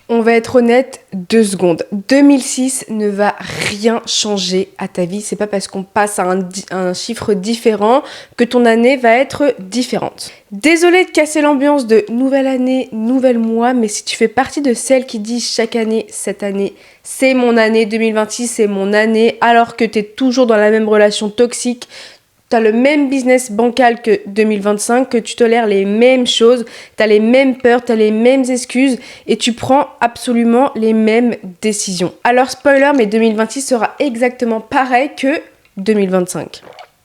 On va être honnête, 2 secondes. 2006 ne va rien changer à ta vie. C'est pas parce qu'on passe à un chiffre différent que ton année va être différente. Désolée de casser l'ambiance de nouvelle année, nouvel mois, mais si tu fais partie de celles qui disent chaque année, cette année, c'est mon année, 2026 c'est mon année, alors que t'es toujours dans la même relation toxique, t'as le même business bancal que 2025, que tu tolères les mêmes choses, t'as les mêmes peurs, t'as les mêmes excuses et tu prends absolument les mêmes décisions. Alors spoiler, mais 2026 sera exactement pareil que 2025.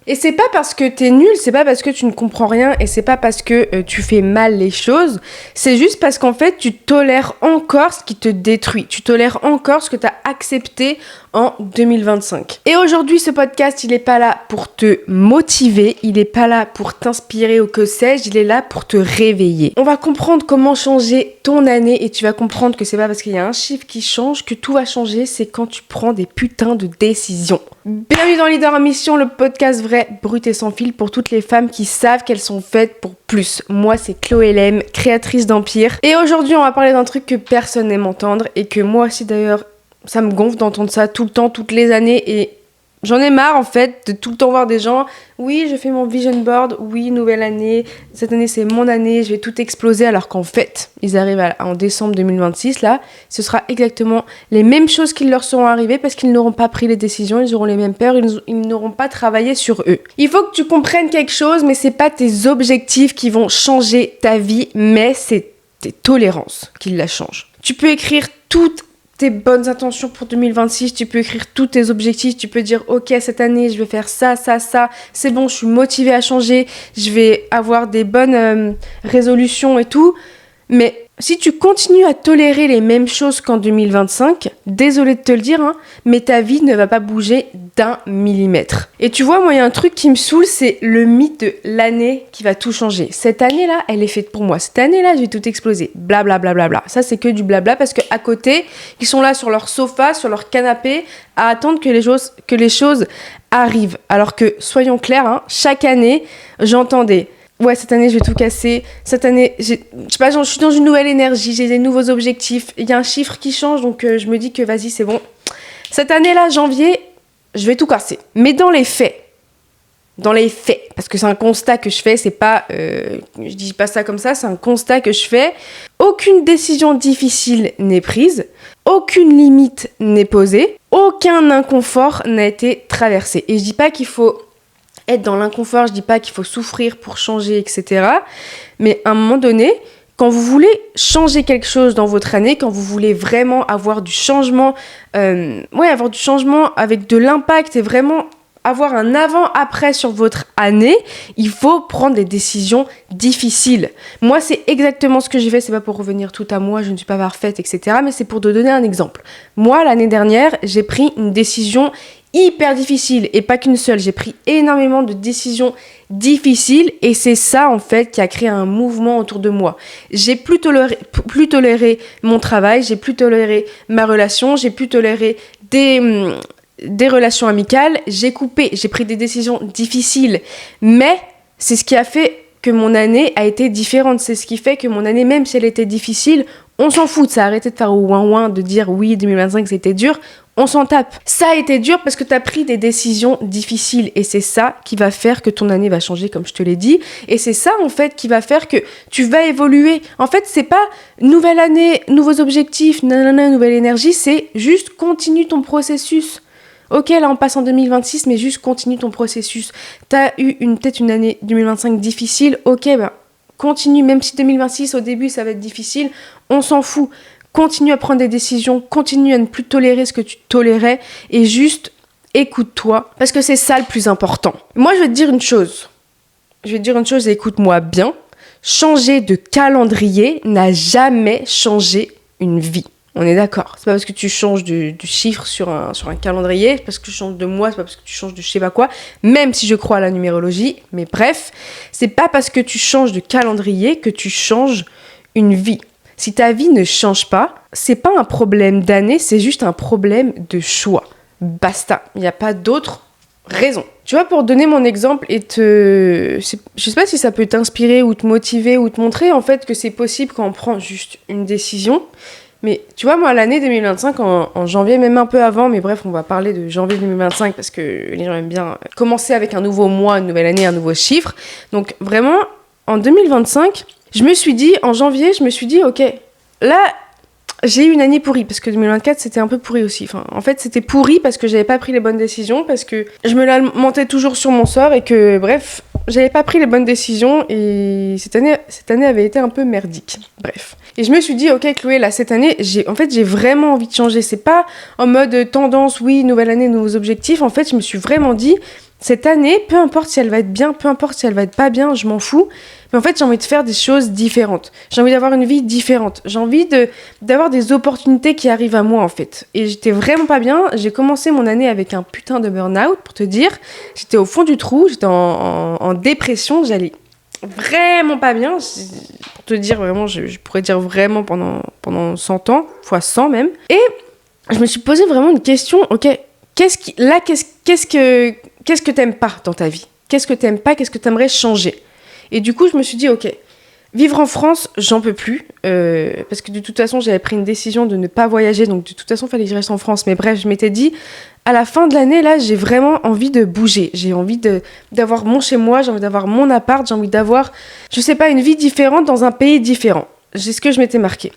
Et c'est pas parce que t'es nul, c'est pas parce que tu ne comprends rien et c'est pas parce que tu fais mal les choses, c'est juste parce qu'en fait tu tolères encore ce qui te détruit, tu tolères encore ce que t'as accepté en 2025. Et aujourd'hui ce podcast il est pas là pour te motiver, il est pas là pour t'inspirer ou que sais-je, il est là pour te réveiller. On va comprendre comment changer ton année et tu vas comprendre que c'est pas parce qu'il y a un chiffre qui change que tout va changer, c'est quand tu prends des putains de décisions. Bienvenue dans Leader en Mission, le podcast vrai, brut et sans fil pour toutes les femmes qui savent qu'elles sont faites pour plus. Moi, c'est Chloé Lem, créatrice d'Empire. Et aujourd'hui, on va parler d'un truc que personne n'aime entendre et que moi aussi d'ailleurs, ça me gonfle d'entendre ça tout le temps, toutes les années et j'en ai marre en fait de tout le temps voir des gens, oui je fais mon vision board, oui nouvelle année, cette année c'est mon année, je vais tout exploser alors qu'en fait ils arrivent en décembre 2026 là, ce sera exactement les mêmes choses qui leur seront arrivées parce qu'ils n'auront pas pris les décisions, ils auront les mêmes peurs, ils n'auront pas travaillé sur eux. Il faut que tu comprennes quelque chose, mais c'est pas tes objectifs qui vont changer ta vie, mais c'est tes tolérances qui la changent. Tu peux écrire toutes tes bonnes intentions pour 2026, tu peux écrire tous tes objectifs, tu peux dire ok cette année je vais faire ça, c'est bon je suis motivée à changer, je vais avoir des bonnes résolutions et tout, mais si tu continues à tolérer les mêmes choses qu'en 2025, désolé de te le dire, mais ta vie ne va pas bouger d'1 millimètre. Et tu vois, moi, il y a un truc qui me saoule, c'est le mythe de l'année qui va tout changer. Cette année-là, elle est faite pour moi. Cette année-là, je vais tout exploser. Blablabla. Bla, bla, bla. Ça, c'est que du blabla parce qu'à côté, ils sont là sur leur sofa, sur leur canapé, à attendre que les choses arrivent. Alors que, soyons clairs, chaque année, j'entendais... Ouais, cette année, je vais tout casser. Cette année, je suis dans une nouvelle énergie, j'ai des nouveaux objectifs. Il y a un chiffre qui change, donc je me dis que vas-y, c'est bon. Cette année-là, janvier, je vais tout casser. Mais dans les faits, parce que c'est un constat que je fais, c'est pas, je dis pas ça comme ça, c'est un constat que je fais. Aucune décision difficile n'est prise, aucune limite n'est posée, aucun inconfort n'a été traversé. Et je dis pas qu'il faut être dans l'inconfort, je dis pas qu'il faut souffrir pour changer, etc. Mais à un moment donné, quand vous voulez changer quelque chose dans votre année, quand vous voulez vraiment avoir du changement, avoir du changement avec de l'impact et vraiment avoir un avant-après sur votre année, il faut prendre des décisions difficiles. Moi, c'est exactement ce que j'ai fait. C'est pas pour revenir tout à moi, je ne suis pas parfaite, etc. Mais c'est pour te donner un exemple. Moi, l'année dernière, j'ai pris une décision hyper difficile et pas qu'une seule. J'ai pris énormément de décisions difficiles et c'est ça, en fait, qui a créé un mouvement autour de moi. J'ai plus toléré mon travail, j'ai plus toléré ma relation, j'ai plus toléré des relations amicales, j'ai pris des décisions difficiles, mais c'est ce qui a fait que mon année a été différente, c'est ce qui fait que mon année, même si elle était difficile, on s'en fout, ça a arrêté de faire ouin-ouin, de dire oui, 2025 c'était dur, on s'en tape. Ça a été dur parce que tu as pris des décisions difficiles et c'est ça qui va faire que ton année va changer comme je te l'ai dit et c'est ça en fait qui va faire que tu vas évoluer. En fait, c'est pas nouvelle année, nouveaux objectifs, nanana, nouvelle énergie, c'est juste continue ton processus. Ok, là on passe en 2026, mais juste continue ton processus. T'as eu peut-être une année 2025 difficile, ok, continue, même si 2026 au début ça va être difficile, on s'en fout. Continue à prendre des décisions, continue à ne plus tolérer ce que tu tolérais et juste écoute-toi, parce que c'est ça le plus important. Moi je vais te dire une chose et écoute-moi bien, changer de calendrier n'a jamais changé une vie. On est d'accord. C'est pas parce que tu changes du chiffre sur un calendrier, c'est parce que tu changes de mois, c'est pas parce que tu changes de je sais pas quoi, même si je crois à la numérologie, mais bref, c'est pas parce que tu changes de calendrier que tu changes une vie. Si ta vie ne change pas, c'est pas un problème d'année, c'est juste un problème de choix. Basta. Il n'y a pas d'autre raison. Tu vois, pour donner mon exemple et je sais pas si ça peut t'inspirer ou te motiver ou te montrer en fait que c'est possible quand on prend juste une décision, Mais tu vois, moi, l'année 2025, en janvier, même un peu avant, mais bref, on va parler de janvier 2025 parce que les gens aiment bien commencer avec un nouveau mois, une nouvelle année, un nouveau chiffre. Donc vraiment, en 2025, en janvier, je me suis dit, ok, là, j'ai eu une année pourrie parce que 2024 c'était un peu pourri aussi. Enfin, en fait, c'était pourri parce que j'avais pas pris les bonnes décisions, parce que je me lamentais toujours sur mon sort et que, bref, j'avais pas pris les bonnes décisions et cette année avait été un peu merdique. Bref. Et je me suis dit, ok, Chloé, là, cette année, j'ai vraiment envie de changer. C'est pas en mode tendance, oui, nouvelle année, nouveaux objectifs. En fait, je me suis vraiment dit, cette année, peu importe si elle va être bien, peu importe si elle va être pas bien, je m'en fous. Mais en fait, j'ai envie de faire des choses différentes. J'ai envie d'avoir une vie différente. J'ai envie d'avoir des opportunités qui arrivent à moi, en fait. Et j'étais vraiment pas bien. J'ai commencé mon année avec un putain de burn-out, pour te dire. J'étais au fond du trou, j'étais en dépression, j'allais vraiment pas bien. Pour te dire, vraiment, je pourrais dire vraiment pendant 100 ans, fois 100 même. Et je me suis posé vraiment une question, ok, qu'est-ce que t'aimes pas dans ta vie ? Qu'est-ce que t'aimes pas ? Qu'est-ce que t'aimerais changer ? Et du coup, je me suis dit, ok, vivre en France, j'en peux plus. Parce que de toute façon, j'avais pris une décision de ne pas voyager. Donc de toute façon, il fallait que je reste en France. Mais bref, je m'étais dit, à la fin de l'année, là, j'ai vraiment envie de bouger. J'ai envie d'avoir mon chez-moi, j'ai envie d'avoir mon appart, j'ai envie d'avoir, je sais pas, une vie différente dans un pays différent. C'est ce que je m'étais marqué.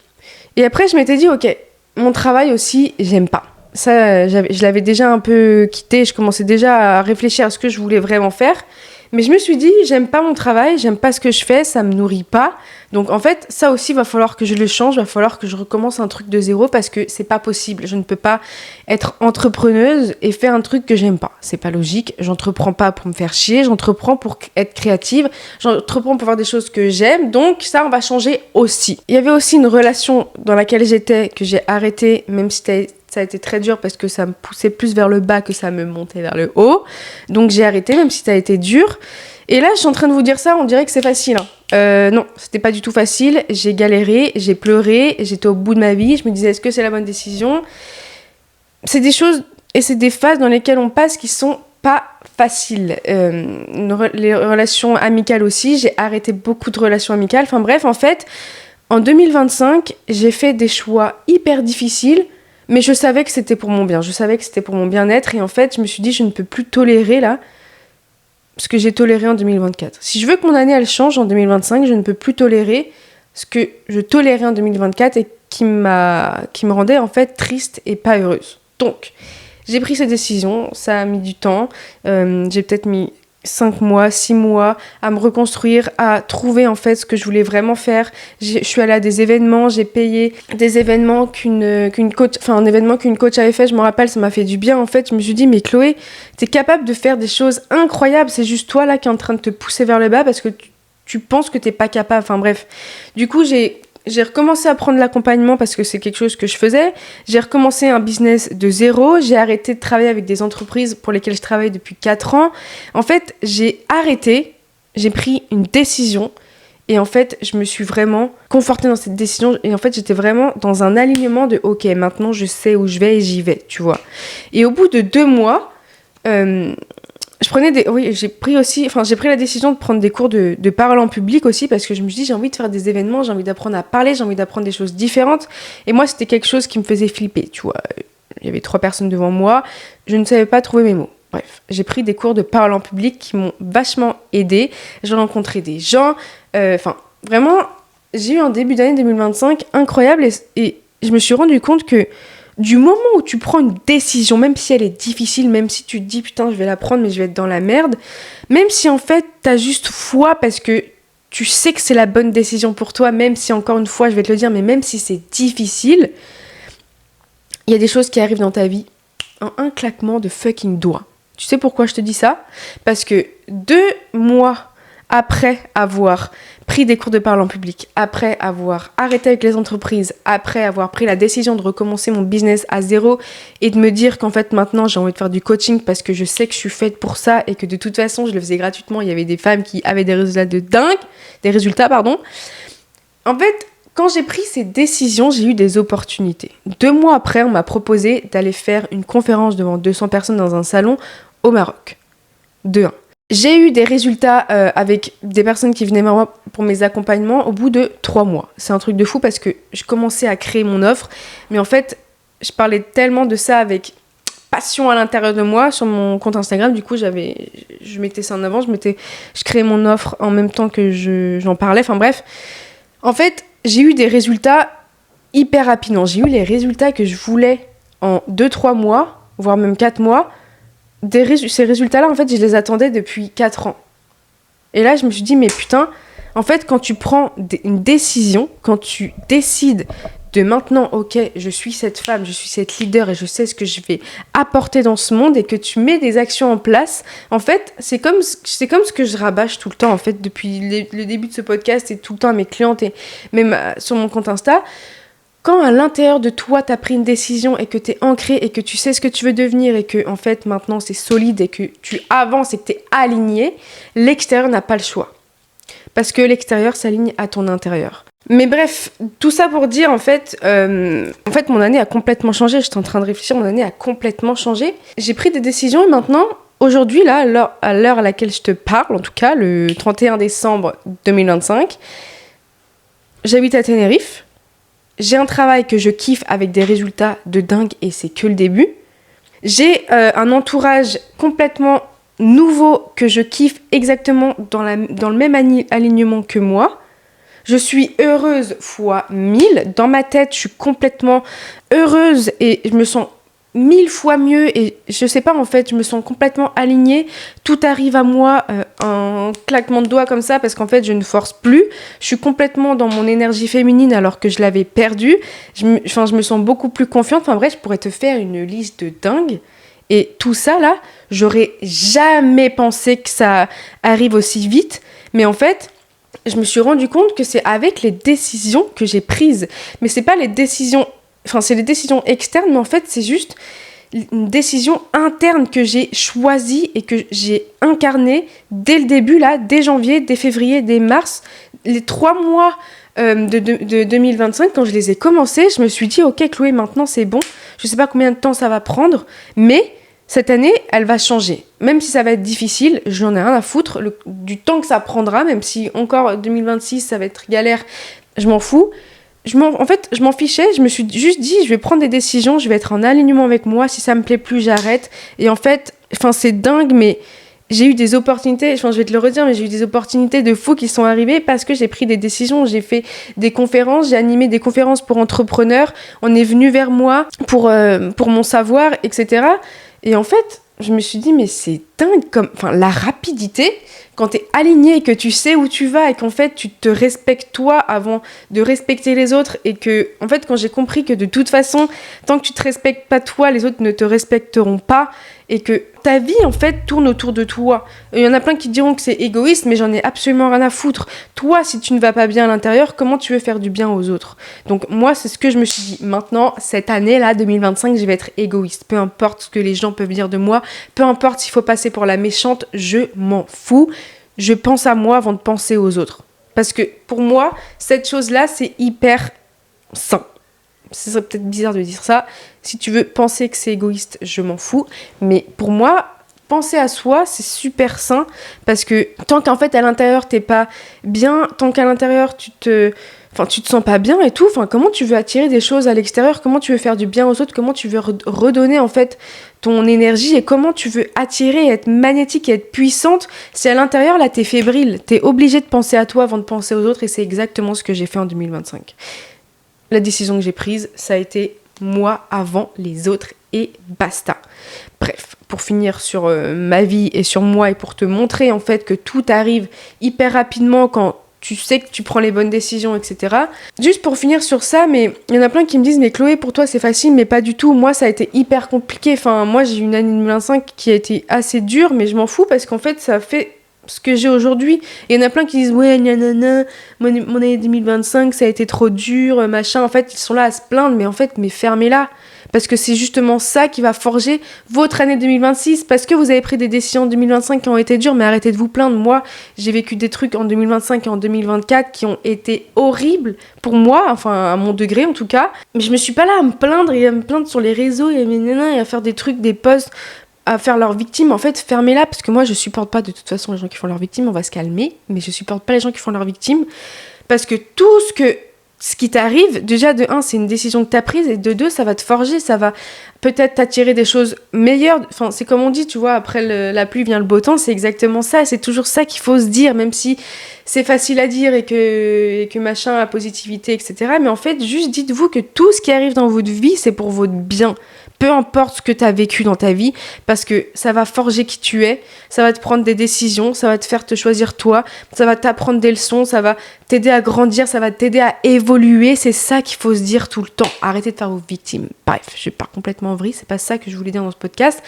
Et après, je m'étais dit, ok, mon travail aussi, j'aime pas. Ça, je l'avais déjà un peu quitté. Je commençais déjà à réfléchir à ce que je voulais vraiment faire. Mais je me suis dit, j'aime pas mon travail, j'aime pas ce que je fais, ça me nourrit pas. Donc en fait, ça aussi, va falloir que je le change, va falloir que je recommence un truc de zéro parce que c'est pas possible. Je ne peux pas être entrepreneuse et faire un truc que j'aime pas. C'est pas logique. J'entreprends pas pour me faire chier, j'entreprends pour être créative, j'entreprends pour faire des choses que j'aime. Donc ça, on va changer aussi. Il y avait aussi une relation dans laquelle j'étais que j'ai arrêtée, même si ça a été très dur parce que ça me poussait plus vers le bas que ça me montait vers le haut. Donc j'ai arrêté, même si ça a été dur. Et là, je suis en train de vous dire ça, on dirait que c'est facile. Non, c'était pas du tout facile. J'ai galéré, j'ai pleuré, j'étais au bout de ma vie. Je me disais, est-ce que c'est la bonne décision ? C'est des choses et c'est des phases dans lesquelles on passe qui sont pas faciles. Les relations amicales aussi. J'ai arrêté beaucoup de relations amicales. Enfin bref, en fait, en 2025, j'ai fait des choix hyper difficiles. Mais je savais que c'était pour mon bien, je savais que c'était pour mon bien-être. Et en fait, je me suis dit, je ne peux plus tolérer là ce que j'ai toléré en 2024. Si je veux que mon année, elle change en 2025, je ne peux plus tolérer ce que je tolérais en 2024 et qui me rendait en fait triste et pas heureuse. Donc, j'ai pris cette décision, ça a mis du temps. J'ai peut-être mis 5 mois, 6 mois à me reconstruire, à trouver en fait ce que je voulais vraiment faire. Je suis allée à des événements, j'ai payé des événements qu'une coach avait fait, je me rappelle, ça m'a fait du bien en fait. Je me suis dit, mais Chloé, t'es capable de faire des choses incroyables, c'est juste toi là qui est en train de te pousser vers le bas parce que tu penses que t'es pas capable. Enfin bref, du coup j'ai recommencé à prendre l'accompagnement parce que c'est quelque chose que je faisais. J'ai recommencé un business de zéro. J'ai arrêté de travailler avec des entreprises pour lesquelles je travaille depuis 4 ans. En fait, j'ai arrêté, j'ai pris une décision et en fait, je me suis vraiment confortée dans cette décision et en fait, j'étais vraiment dans un alignement de « Ok, maintenant, je sais où je vais et j'y vais », tu vois. Et au bout de 2 mois, j'ai pris la décision de prendre des cours de parole en public aussi parce que je me suis dit j'ai envie de faire des événements, j'ai envie d'apprendre à parler, j'ai envie d'apprendre des choses différentes et moi c'était quelque chose qui me faisait flipper, tu vois. Il y avait 3 personnes devant moi, je ne savais pas trouver mes mots. Bref, j'ai pris des cours de parole en public qui m'ont vachement aidée, j'ai rencontré des gens, vraiment j'ai eu un début d'année 2025 incroyable et je me suis rendu compte que du moment où tu prends une décision, même si elle est difficile, même si tu te dis putain je vais la prendre mais je vais être dans la merde, même si en fait t'as juste foi parce que tu sais que c'est la bonne décision pour toi, même si encore une fois je vais te le dire, mais même si c'est difficile, il y a des choses qui arrivent dans ta vie en un claquement de fucking doigts. Tu sais pourquoi je te dis ça ? Parce que 2 mois après avoir pris des cours de parole en public, après avoir arrêté avec les entreprises, après avoir pris la décision de recommencer mon business à zéro et de me dire qu'en fait maintenant j'ai envie de faire du coaching parce que je sais que je suis faite pour ça et que de toute façon je le faisais gratuitement, il y avait des femmes qui avaient des résultats de dingue, En fait, quand j'ai pris ces décisions, j'ai eu des opportunités. 2 mois après, on m'a proposé d'aller faire une conférence devant 200 personnes dans un salon au Maroc. De 1. J'ai eu des résultats avec des personnes qui venaient vers moi pour mes accompagnements au bout de 3 mois. C'est un truc de fou parce que je commençais à créer mon offre, mais en fait, je parlais tellement de ça avec passion à l'intérieur de moi sur mon compte Instagram. Du coup, je mettais ça en avant, je créais mon offre en même temps que j'en parlais. Enfin bref, en fait, j'ai eu des résultats hyper rapidement. J'ai eu les résultats que je voulais en 2-3 mois, voire même 4 mois. Ces résultats-là, en fait, je les attendais depuis 4 ans. Et là, je me suis dit, mais putain, en fait, quand tu prends une décision, quand tu décides de maintenant, ok, je suis cette femme, je suis cette leader et je sais ce que je vais apporter dans ce monde et que tu mets des actions en place, en fait, c'est comme ce que je rabâche tout le temps, en fait, depuis le début de ce podcast et tout le temps à mes clientes et même sur mon compte Insta. Quand à l'intérieur de toi, tu as pris une décision et que tu es ancré et que tu sais ce que tu veux devenir et que en fait maintenant c'est solide et que tu avances et que tu es aligné, l'extérieur n'a pas le choix. Parce que l'extérieur s'aligne à ton intérieur. Mais bref, tout ça pour dire en fait mon année a complètement changé. J'étais en train de réfléchir, mon année a complètement changé. J'ai pris des décisions et maintenant, aujourd'hui, là, à l'heure à laquelle je te parle, en tout cas, le 31 décembre 2025, j'habite à Tenerife. J'ai un travail que je kiffe avec des résultats de dingue et c'est que le début. J'ai un entourage complètement nouveau que je kiffe exactement dans le même alignement que moi. Je suis heureuse fois 1000. Dans ma tête, je suis complètement heureuse et je me sens 1000 fois mieux et je sais pas en fait, je me sens complètement alignée. Tout arrive à moi en claquement de doigts comme ça parce qu'en fait je ne force plus. Je suis complètement dans mon énergie féminine alors que je l'avais perdue. Je me sens beaucoup plus confiante. Enfin bref, je pourrais te faire une liste de dingue. Et tout ça là, j'aurais jamais pensé que ça arrive aussi vite. Mais en fait, je me suis rendu compte que c'est avec les décisions que j'ai prises. Mais c'est pas les décisions... Enfin, c'est les décisions externes, mais en fait, c'est juste une décision interne que j'ai choisie et que j'ai incarnée dès le début, là, dès janvier, dès février, dès mars. Les 3 mois de 2025, quand je les ai commencés, je me suis dit, ok, Chloé, maintenant, c'est bon. Je sais pas combien de temps ça va prendre, mais cette année, elle va changer. Même si ça va être difficile, j'en ai rien à foutre. Du temps que ça prendra, même si encore 2026, ça va être galère, je m'en fous. En fait, je m'en fichais, je me suis juste dit, je vais prendre des décisions, je vais être en alignement avec moi, si ça me plaît plus, j'arrête. Et en fait, c'est dingue, mais j'ai eu des opportunités, je vais te le redire, mais j'ai eu des opportunités de fou qui sont arrivées parce que j'ai pris des décisions, j'ai fait des conférences, j'ai animé des conférences pour entrepreneurs, on est venu vers moi pour mon savoir, etc. Et en fait, je me suis dit, mais c'est dingue, la rapidité, quand t'es aligné et que tu sais où tu vas et qu'en fait, tu te respectes toi avant de respecter les autres et que, en fait, quand j'ai compris que de toute façon, tant que tu te respectes pas toi, les autres ne te respecteront pas et que ta vie, en fait, tourne autour de toi. Il y en a plein qui diront que c'est égoïste, mais j'en ai absolument rien à foutre. Toi, si tu ne vas pas bien à l'intérieur, comment tu veux faire du bien aux autres ? Donc moi, c'est ce que je me suis dit. Maintenant, cette année-là, 2025, je vais être égoïste. Peu importe ce que les gens peuvent dire de moi, peu importe s'il faut passer pour la méchante, je m'en fous. Je pense à moi avant de penser aux autres. Parce que pour moi, cette chose-là, c'est hyper sain. Ce serait peut-être bizarre de dire ça. Si tu veux penser que c'est égoïste, je m'en fous. Mais pour moi, penser à soi, c'est super sain. Parce que tant qu'en fait, à l'intérieur, t'es pas bien, tant qu'à l'intérieur, tu te sens pas bien et tout, comment tu veux attirer des choses à l'extérieur ? Comment tu veux faire du bien aux autres ? Comment tu veux redonner, en fait, ton énergie ? Et comment tu veux attirer, être magnétique et être puissante si à l'intérieur, là, t'es fébrile ? T'es obligé de penser à toi avant de penser aux autres et c'est exactement ce que j'ai fait en 2025. La décision que j'ai prise, ça a été moi avant les autres et basta. Bref, pour finir sur ma vie et sur moi et pour te montrer en fait que tout arrive hyper rapidement quand tu sais que tu prends les bonnes décisions, etc. Juste pour finir sur ça, mais il y en a plein qui me disent « Mais Chloé, pour toi, c'est facile, mais pas du tout. Moi, ça a été hyper compliqué. Moi, j'ai eu une année 2025 qui a été assez dure, mais je m'en fous parce qu'en fait, ça fait ce que j'ai aujourd'hui. Il y en a plein qui disent « Ouais, nanana, mon année 2025, ça a été trop dur, machin. » En fait, ils sont là à se plaindre, mais en fait, fermez-la. Parce que c'est justement ça qui va forger votre année 2026. Parce que vous avez pris des décisions en 2025 qui ont été dures, mais arrêtez de vous plaindre. Moi, j'ai vécu des trucs en 2025 et en 2024 qui ont été horribles pour moi, à mon degré en tout cas. Mais je me suis pas là à me plaindre et à me plaindre sur les réseaux et à faire des trucs, des posts à faire leur victime, en fait, fermez-la, parce que moi, je supporte pas de toute façon les gens qui font leur victime, on va se calmer, mais je supporte pas les gens qui font leur victime, parce que tout ce qui t'arrive, déjà, de un, c'est une décision que t'as prise, et de deux, ça va te forger, ça va peut-être t'attirer des choses meilleures, enfin, c'est comme on dit, tu vois, après la pluie vient le beau temps, c'est exactement ça, c'est toujours ça qu'il faut se dire, même si c'est facile à dire et que machin, la positivité, etc., mais en fait, juste dites-vous que tout ce qui arrive dans votre vie, c'est pour votre bien. Peu importe ce que tu as vécu dans ta vie, parce que ça va forger qui tu es, ça va te prendre des décisions, ça va te faire te choisir toi, ça va t'apprendre des leçons, ça va t'aider à grandir, ça va t'aider à évoluer. C'est ça qu'il faut se dire tout le temps. Arrêtez de faire vos victimes. Bref, je pars complètement en vrille, c'est pas ça que je voulais dire dans ce podcast,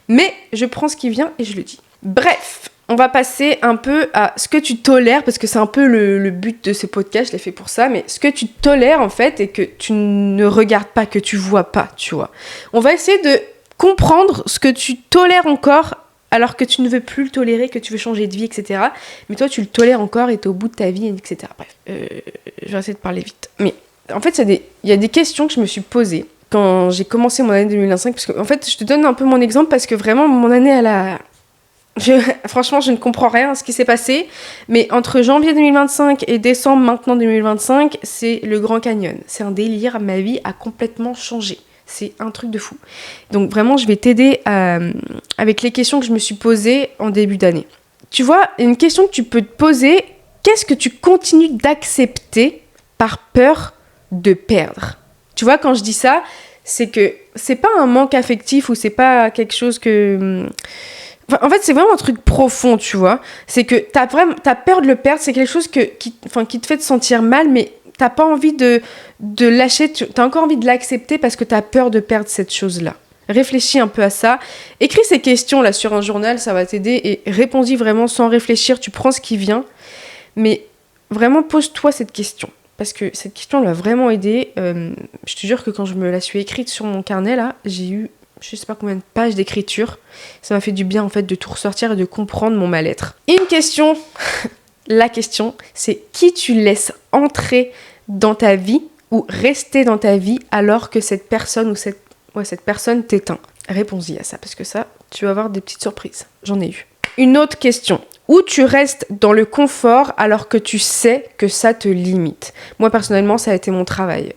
mais je prends ce qui vient et je le dis. Bref, on va passer un peu à ce que tu tolères, parce que c'est un peu le but de ce podcast, je l'ai fait pour ça, mais ce que tu tolères en fait et que tu ne regardes pas, que tu vois pas, tu vois. On va essayer de comprendre ce que tu tolères encore alors que tu ne veux plus le tolérer, que tu veux changer de vie, etc. Mais toi, tu le tolères encore et t'es au bout de ta vie, etc. Bref, je vais essayer de parler vite. Mais en fait, il y a des questions que je me suis posées quand j'ai commencé mon année 2025, parce que en fait, je te donne un peu mon exemple parce que vraiment, mon année, elle a... franchement, je ne comprends rien à ce qui s'est passé, mais entre janvier 2025 et décembre maintenant 2025, c'est le Grand Canyon. C'est un délire, ma vie a complètement changé. C'est un truc de fou. Donc vraiment, je vais t'aider avec les questions que je me suis posées en début d'année. Tu vois, une question que tu peux te poser, qu'est-ce que tu continues d'accepter par peur de perdre ? Tu vois, quand je dis ça, c'est que c'est pas un manque affectif ou c'est pas quelque chose que... En fait, c'est vraiment un truc profond, tu vois. C'est que t'as peur de le perdre, c'est quelque chose qui te fait te sentir mal, mais t'as pas envie de lâcher, t'as encore envie de l'accepter parce que t'as peur de perdre cette chose-là. Réfléchis un peu à ça. Écris ces questions-là sur un journal, ça va t'aider, et réponds-y vraiment sans réfléchir, tu prends ce qui vient. Mais vraiment, pose-toi cette question. Parce que cette question, elle m'a vraiment aidé. Je te jure que quand je me la suis écrite sur mon carnet, là, j'ai eu... je sais pas combien de pages d'écriture. Ça m'a fait du bien en fait de tout ressortir et de comprendre mon mal-être. Une question, la question, c'est qui tu laisses entrer dans ta vie ou rester dans ta vie alors que cette personne ou cette personne t'éteint. Réponds-y à ça parce que ça, tu vas avoir des petites surprises. J'en ai eu. Une autre question. Où tu restes dans le confort alors que tu sais que ça te limite. Moi personnellement, ça a été mon travail.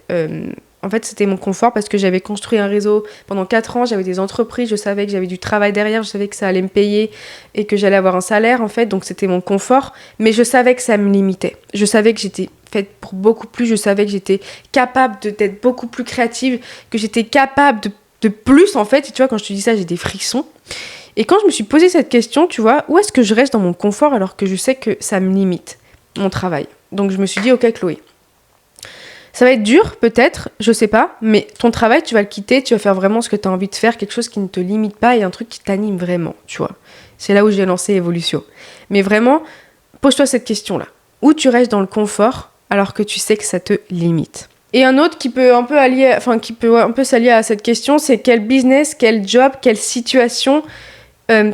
En fait, c'était mon confort parce que j'avais construit un réseau pendant 4 ans, j'avais des entreprises, je savais que j'avais du travail derrière, je savais que ça allait me payer et que j'allais avoir un salaire, en fait, donc c'était mon confort, mais je savais que ça me limitait. Je savais que j'étais faite pour beaucoup plus, je savais que j'étais capable d'être beaucoup plus créative, que j'étais capable de plus, en fait, et tu vois, quand je te dis ça, j'ai des frissons. Et quand je me suis posé cette question, tu vois, où est-ce que je reste dans mon confort alors que je sais que ça me limite, mon travail ? Donc je me suis dit, ok Chloé, ça va être dur, peut-être, je sais pas, mais ton travail, tu vas le quitter, tu vas faire vraiment ce que tu as envie de faire, quelque chose qui ne te limite pas et un truc qui t'anime vraiment, tu vois. C'est là où j'ai lancé Evolutio. Mais vraiment, pose-toi cette question-là. Où tu restes dans le confort alors que tu sais que ça te limite ? Et un autre qui peut un peu s'allier à cette question, c'est quel business, quel job, quelle situation,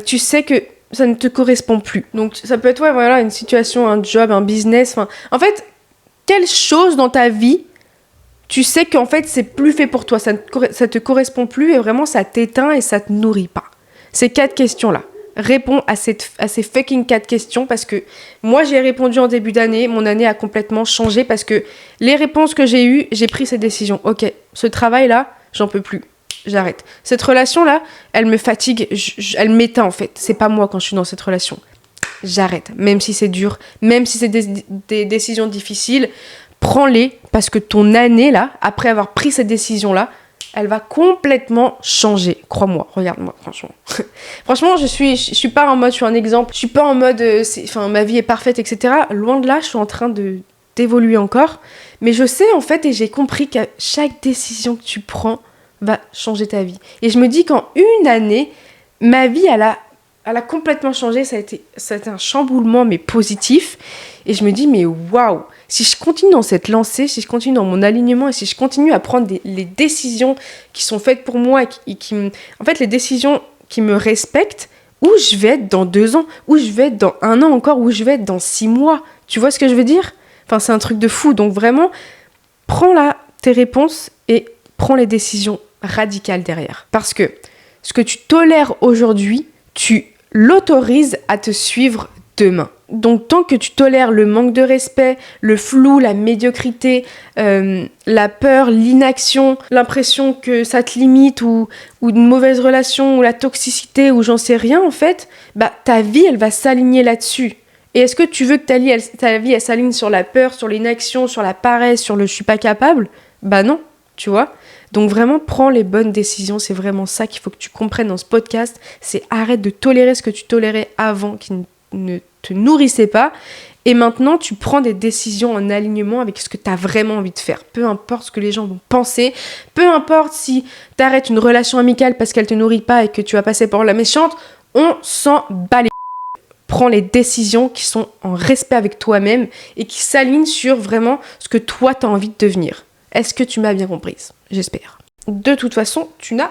tu sais que ça ne te correspond plus. Donc ça peut être une situation, un job, un business, en fait, quelle chose dans ta vie tu sais qu'en fait, c'est plus fait pour toi, ça te correspond plus et vraiment, ça t'éteint et ça te nourrit pas. Ces 4 questions-là. Réponds à ces fucking 4 questions parce que moi, j'ai répondu en début d'année. Mon année a complètement changé parce que les réponses que j'ai eues, j'ai pris cette décision. Ok, ce travail-là, j'en peux plus. J'arrête. Cette relation-là, elle me fatigue, elle m'éteint en fait. C'est pas moi quand je suis dans cette relation. J'arrête. Même si c'est dur, même si c'est des décisions difficiles, prends-les parce que ton année là, après avoir pris cette décision là, elle va complètement changer. Crois-moi, regarde-moi, franchement. Franchement, je suis pas en mode, je suis un exemple. Je suis pas en mode, ma vie est parfaite, etc. Loin de là, je suis en train d'évoluer encore. Mais je sais en fait, et j'ai compris que chaque décision que tu prends va changer ta vie. Et je me dis qu'en une année, ma vie, elle a complètement changé. Ça a été un chamboulement, mais positif. Et je me dis, mais waouh, si je continue dans cette lancée, si je continue dans mon alignement et si je continue à prendre les décisions qui sont faites pour moi et en fait, les décisions qui me respectent, où je vais être dans 2 ans, où je vais être dans 1 an encore, où je vais être dans 6 mois. Tu vois ce que je veux dire ? Enfin, c'est un truc de fou. Donc vraiment, prends là tes réponses et prends les décisions radicales derrière. Parce que ce que tu tolères aujourd'hui, tu l'autorises à te suivre demain. Donc tant que tu tolères le manque de respect, le flou, la médiocrité, la peur, l'inaction, l'impression que ça te limite ou une mauvaise relation ou la toxicité ou j'en sais rien en fait, ta vie elle va s'aligner là-dessus. Et est-ce que tu veux que ta vie elle s'aligne sur la peur, sur l'inaction, sur la paresse, sur le je suis pas capable ? Non, tu vois. Donc vraiment, prends les bonnes décisions. C'est vraiment ça qu'il faut que tu comprennes dans ce podcast. C'est arrête de tolérer ce que tu tolérais avant qui ne te nourrissait pas. Et maintenant, tu prends des décisions en alignement avec ce que tu as vraiment envie de faire. Peu importe ce que les gens vont penser. Peu importe si tu arrêtes une relation amicale parce qu'elle te nourrit pas et que tu vas passer pour la méchante. On s'en bat les... Prends les décisions qui sont en respect avec toi-même et qui s'alignent sur vraiment ce que toi, tu as envie de devenir. Est-ce que tu m'as bien comprise ? J'espère. De toute façon, tu n'as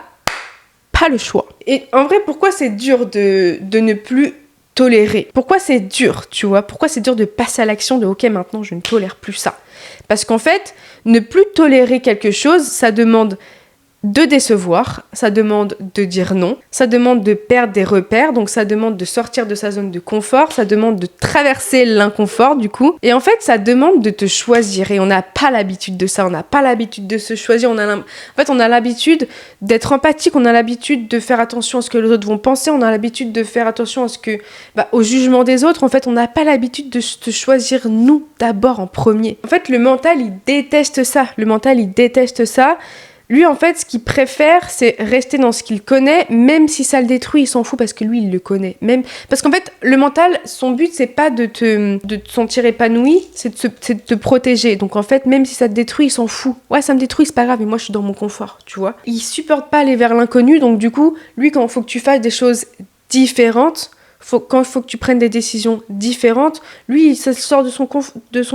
pas le choix. Et en vrai, pourquoi c'est dur de ne plus tolérer ? Pourquoi c'est dur, tu vois ? Pourquoi c'est dur de passer à l'action de « Ok, maintenant, je ne tolère plus ça ». Parce qu'en fait, ne plus tolérer quelque chose, ça demande de décevoir, ça demande de dire non, ça demande de perdre des repères, donc ça demande de sortir de sa zone de confort, ça demande de traverser l'inconfort du coup, et en fait ça demande de te choisir, et on n'a pas l'habitude de ça, on n'a pas l'habitude de se choisir, on a l'habitude d'être empathique, on a l'habitude de faire attention à ce que les autres vont penser, on a l'habitude de faire attention à au jugement des autres, en fait on n'a pas l'habitude de se choisir nous d'abord en premier. En fait le mental il déteste ça, Lui, en fait, ce qu'il préfère, c'est rester dans ce qu'il connaît, même si ça le détruit, il s'en fout parce que lui, il le connaît. Parce qu'en fait, le mental, son but, c'est pas de te sentir épanoui, c'est de te protéger. Donc en fait, même si ça te détruit, il s'en fout. Ouais, ça me détruit, c'est pas grave, mais moi, je suis dans mon confort, tu vois. Il supporte pas aller vers l'inconnu, donc du coup, lui, quand il faut que tu fasses des choses différentes, quand il faut que tu prennes des décisions différentes, lui, ça sort de son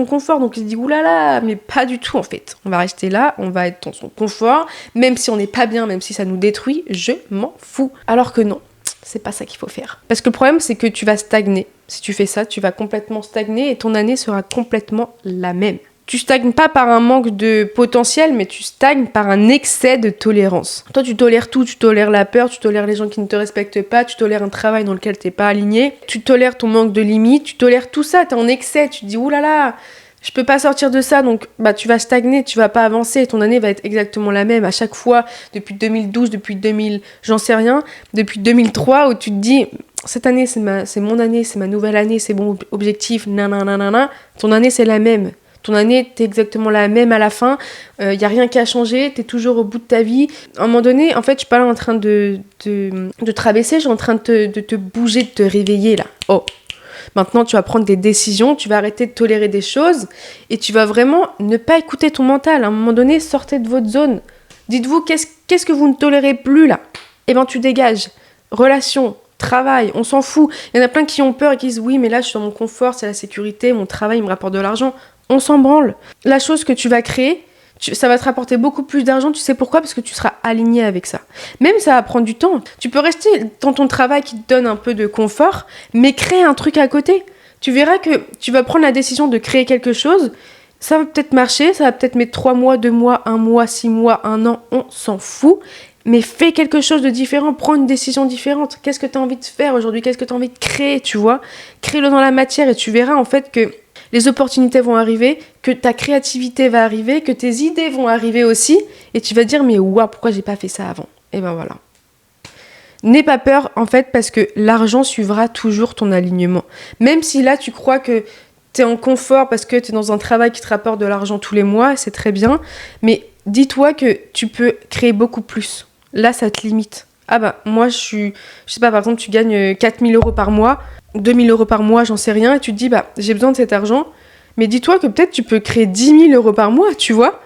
confort. Donc il se dit, oulala, mais pas du tout en fait. On va rester là, on va être dans son confort, même si on n'est pas bien, même si ça nous détruit, je m'en fous. Alors que non, c'est pas ça qu'il faut faire. Parce que le problème, c'est que tu vas stagner. Si tu fais ça, tu vas complètement stagner et ton année sera complètement la même. Tu stagnes pas par un manque de potentiel, mais tu stagnes par un excès de tolérance. Toi, tu tolères tout, tu tolères la peur, tu tolères les gens qui ne te respectent pas, tu tolères un travail dans lequel t'es pas aligné, tu tolères ton manque de limites, tu tolères tout ça, t'es en excès, tu te dis oulala, je peux pas sortir de ça, donc tu vas stagner, tu vas pas avancer, ton année va être exactement la même à chaque fois, depuis 2012, depuis 2000, j'en sais rien, depuis 2003, où tu te dis, cette année c'est mon année, c'est ma nouvelle année, c'est mon objectif, nanana, ton année c'est la même. Ton année, t'es exactement la même à la fin, y a rien qui a changé, t'es toujours au bout de ta vie. À un moment donné, en fait, je suis pas là en train de te rabaisser, je suis en train de te bouger, de te réveiller là. Oh, maintenant tu vas prendre des décisions, tu vas arrêter de tolérer des choses et tu vas vraiment ne pas écouter ton mental. À un moment donné, sortez de votre zone. Dites-vous, qu'est-ce que vous ne tolérez plus là ? Eh ben, tu dégages. Relation, travail, on s'en fout. Il y en a plein qui ont peur et qui disent oui, mais là, je suis dans mon confort, c'est la sécurité, mon travail, il me rapporte de l'argent. On s'en branle. La chose que tu vas créer, ça va te rapporter beaucoup plus d'argent. Tu sais pourquoi ? Parce que tu seras aligné avec ça. Même ça va prendre du temps. Tu peux rester dans ton travail qui te donne un peu de confort, mais créer un truc à côté. Tu verras que tu vas prendre la décision de créer quelque chose. Ça va peut-être marcher, ça va peut-être mettre 3 mois, 2 mois, 1 mois, 6 mois, 1 an. On s'en fout. Mais fais quelque chose de différent, prends une décision différente. Qu'est-ce que tu as envie de faire aujourd'hui ? Qu'est-ce que tu as envie de créer, tu vois ? Crée-le dans la matière et tu verras en fait que les opportunités vont arriver, que ta créativité va arriver, que tes idées vont arriver aussi, et tu vas dire mais waouh, pourquoi j'ai pas fait ça avant ? Et ben voilà. N'aie pas peur en fait parce que l'argent suivra toujours ton alignement. Même si là tu crois que t'es en confort parce que t'es dans un travail qui te rapporte de l'argent tous les mois, c'est très bien, mais dis-toi que tu peux créer beaucoup plus. Là ça te limite. Ah moi je sais pas, par exemple tu gagnes 4 000 € par mois, 2 000 € par mois, j'en sais rien, et tu te dis, j'ai besoin de cet argent, mais dis-toi que peut-être tu peux créer 10 000 € par mois, tu vois ?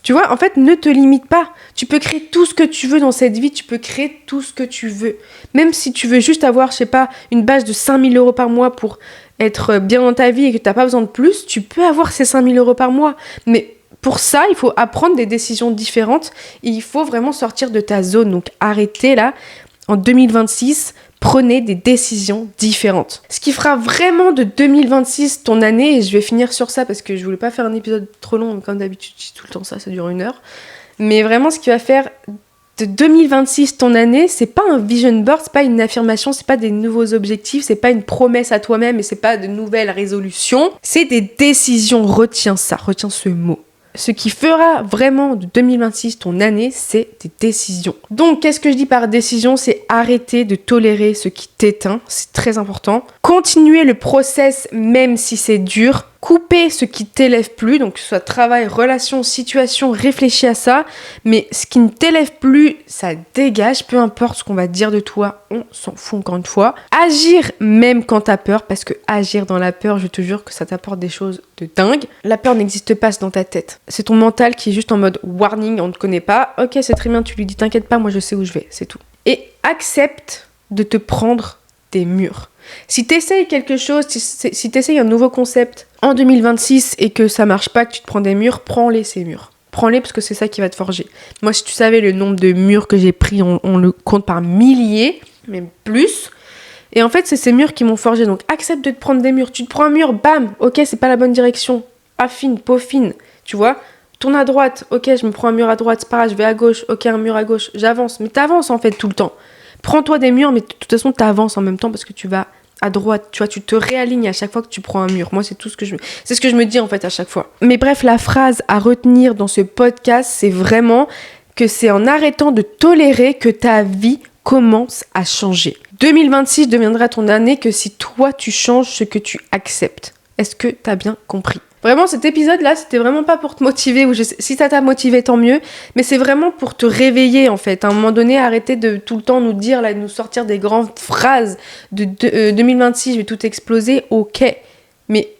Tu vois, en fait, ne te limite pas. Tu peux créer tout ce que tu veux dans cette vie, tu peux créer tout ce que tu veux. Même si tu veux juste avoir, je sais pas, une base de 5 000 € par mois pour être bien dans ta vie et que t'as pas besoin de plus, tu peux avoir ces 5 000 € par mois. Mais pour ça, il faut apprendre des décisions différentes et il faut vraiment sortir de ta zone. Donc arrêtez là, en 2026, prenez des décisions différentes. Ce qui fera vraiment de 2026 ton année, et je vais finir sur ça parce que je voulais pas faire un épisode trop long, comme d'habitude, je dis tout le temps ça dure 1 heure. Mais vraiment, ce qui va faire de 2026, ton année, c'est pas un vision board, c'est pas une affirmation, c'est pas des nouveaux objectifs, c'est pas une promesse à toi-même et c'est pas de nouvelles résolutions, c'est des décisions. Retiens ça, retiens ce mot. Ce qui fera vraiment de 2026 ton année, c'est des décisions. Donc, qu'est-ce que je dis par décision ? C'est arrêter de tolérer ce qui t'éteint, c'est très important. Continuer le process même si c'est dur. Couper ce qui t'élève plus, donc que ce soit travail, relation, situation, réfléchis à ça. Mais ce qui ne t'élève plus, ça dégage, peu importe ce qu'on va dire de toi, on s'en fout encore une fois. Agir même quand t'as peur, parce que agir dans la peur, je te jure que ça t'apporte des choses de dingue. La peur n'existe pas, c'est dans ta tête. C'est ton mental qui est juste en mode warning, on ne te connaît pas. Ok, c'est très bien, tu lui dis t'inquiète pas, moi je sais où je vais, c'est tout. Et accepte de te prendre des murs. Si t'essayes quelque chose, si t'essayes un nouveau concept en 2026 et que ça marche pas, que tu te prends des murs, prends-les ces murs. Prends-les parce que c'est ça qui va te forger. Moi, si tu savais le nombre de murs que j'ai pris, on le compte par milliers, même plus. Et en fait, c'est ces murs qui m'ont forgé. Donc, accepte de te prendre des murs. Tu te prends un mur, bam, ok, c'est pas la bonne direction. Affine, peaufine, tu vois. Tourne à droite, ok, je me prends un mur à droite, c'est pas grave, je vais à gauche, ok, un mur à gauche, j'avance. Mais t'avances en fait tout le temps. Prends-toi des murs, mais de toute façon, t'avances en même temps parce que tu vas à droite, tu vois, tu te réalignes à chaque fois que tu prends un mur. Moi, c'est ce que je me dis en fait à chaque fois. Mais bref, la phrase à retenir dans ce podcast, c'est vraiment que c'est en arrêtant de tolérer que ta vie commence à changer. 2026 deviendra ton année que si toi, tu changes ce que tu acceptes. Est-ce que t'as bien compris ? Vraiment, cet épisode-là, c'était vraiment pas pour te motiver, ou si ça t'a motivé, tant mieux, mais c'est vraiment pour te réveiller, en fait. À un moment donné, arrêter de tout le temps nous dire, là, de nous sortir des grandes phrases de 2026, je vais tout exploser, ok. Mais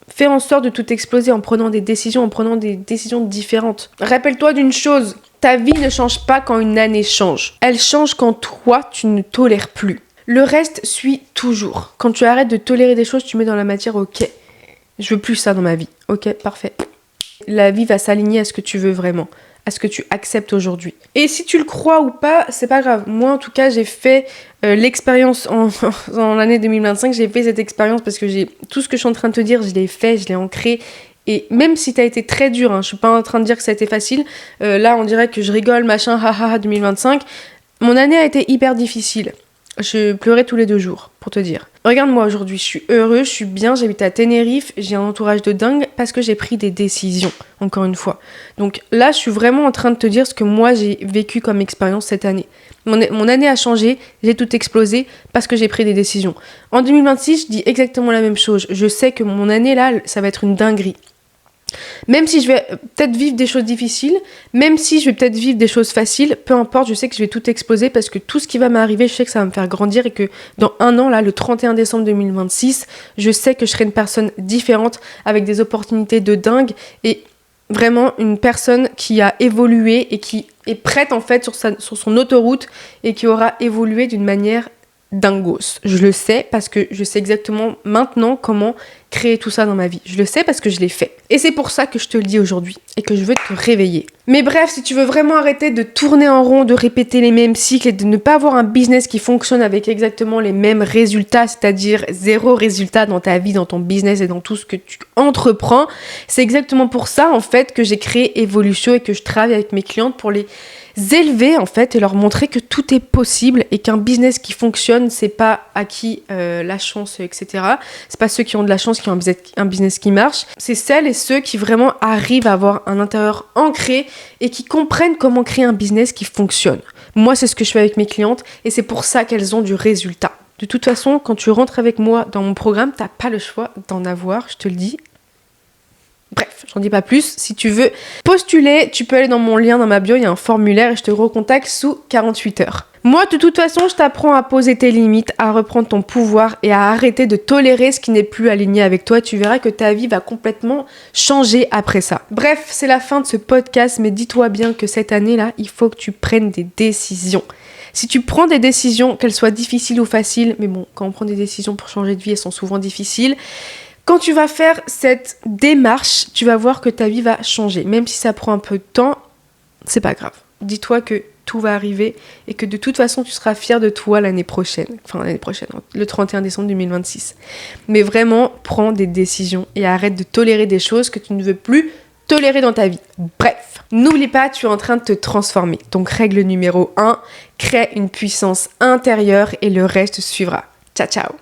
fais en sorte de tout exploser en prenant des décisions différentes. Rappelle-toi d'une chose, ta vie ne change pas quand une année change. Elle change quand toi, tu ne tolères plus. Le reste suit toujours. Quand tu arrêtes de tolérer des choses, tu mets dans la matière, ok. Je veux plus ça dans ma vie. Ok, parfait. La vie va s'aligner à ce que tu veux vraiment, à ce que tu acceptes aujourd'hui. Et si tu le crois ou pas, c'est pas grave. Moi, en tout cas, j'ai fait l'expérience en l'année 2025. J'ai fait cette expérience parce que tout ce que je suis en train de te dire, je l'ai fait, je l'ai ancré. Et même si t'as été très dur, je suis pas en train de dire que ça a été facile. Là, on dirait que je rigole, machin, haha, 2025. Mon année a été hyper difficile. Je pleurais tous les 2 jours, pour te dire. Regarde-moi aujourd'hui, je suis heureux, je suis bien, j'habite à Tenerife, j'ai un entourage de dingue parce que j'ai pris des décisions, encore une fois. Donc là, je suis vraiment en train de te dire ce que moi j'ai vécu comme expérience cette année. Mon année a changé, j'ai tout explosé parce que j'ai pris des décisions. En 2026, je dis exactement la même chose. Je sais que mon année là, ça va être une dinguerie. Même si je vais peut-être vivre des choses difficiles, même si je vais peut-être vivre des choses faciles, peu importe, je sais que je vais tout exploser parce que tout ce qui va m'arriver, je sais que ça va me faire grandir et que dans 1 an, là, le 31 décembre 2026, je sais que je serai une personne différente avec des opportunités de dingue et vraiment une personne qui a évolué et qui est prête en fait sur son autoroute et qui aura évolué d'une manière dingos. Je le sais parce que je sais exactement maintenant comment créer tout ça dans ma vie. Je le sais parce que je l'ai fait. Et c'est pour ça que je te le dis aujourd'hui et que je veux te réveiller. Mais bref, si tu veux vraiment arrêter de tourner en rond, de répéter les mêmes cycles et de ne pas avoir un business qui fonctionne avec exactement les mêmes résultats, c'est-à-dire 0 résultat dans ta vie, dans ton business et dans tout ce que tu entreprends, c'est exactement pour ça en fait que j'ai créé Evolution et que je travaille avec mes clientes pour les élever en fait et leur montrer que tout est possible et qu'un business qui fonctionne, c'est pas acquis la chance, etc. C'est pas ceux qui ont de la chance qui ont un business qui marche. C'est celles et ceux qui vraiment arrivent à avoir un intérieur ancré et qui comprennent comment créer un business qui fonctionne. Moi, c'est ce que je fais avec mes clientes et c'est pour ça qu'elles ont du résultat. De toute façon, quand tu rentres avec moi dans mon programme, t'as pas le choix d'en avoir, je te le dis. Bref, j'en dis pas plus. Si tu veux postuler, tu peux aller dans mon lien dans ma bio, il y a un formulaire et je te recontacte sous 48 heures. Moi, de toute façon, je t'apprends à poser tes limites, à reprendre ton pouvoir et à arrêter de tolérer ce qui n'est plus aligné avec toi. Tu verras que ta vie va complètement changer après ça. Bref, c'est la fin de ce podcast, mais dis-toi bien que cette année-là, il faut que tu prennes des décisions. Si tu prends des décisions, qu'elles soient difficiles ou faciles, mais bon, quand on prend des décisions pour changer de vie, elles sont souvent difficiles. Quand tu vas faire cette démarche, tu vas voir que ta vie va changer. Même si ça prend un peu de temps, c'est pas grave. Dis-toi que tout va arriver et que de toute façon, tu seras fier de toi l'année prochaine, le 31 décembre 2026. Mais vraiment, prends des décisions et arrête de tolérer des choses que tu ne veux plus tolérer dans ta vie. Bref, n'oublie pas, tu es en train de te transformer. Donc règle numéro 1, crée une puissance intérieure et le reste suivra. Ciao ciao.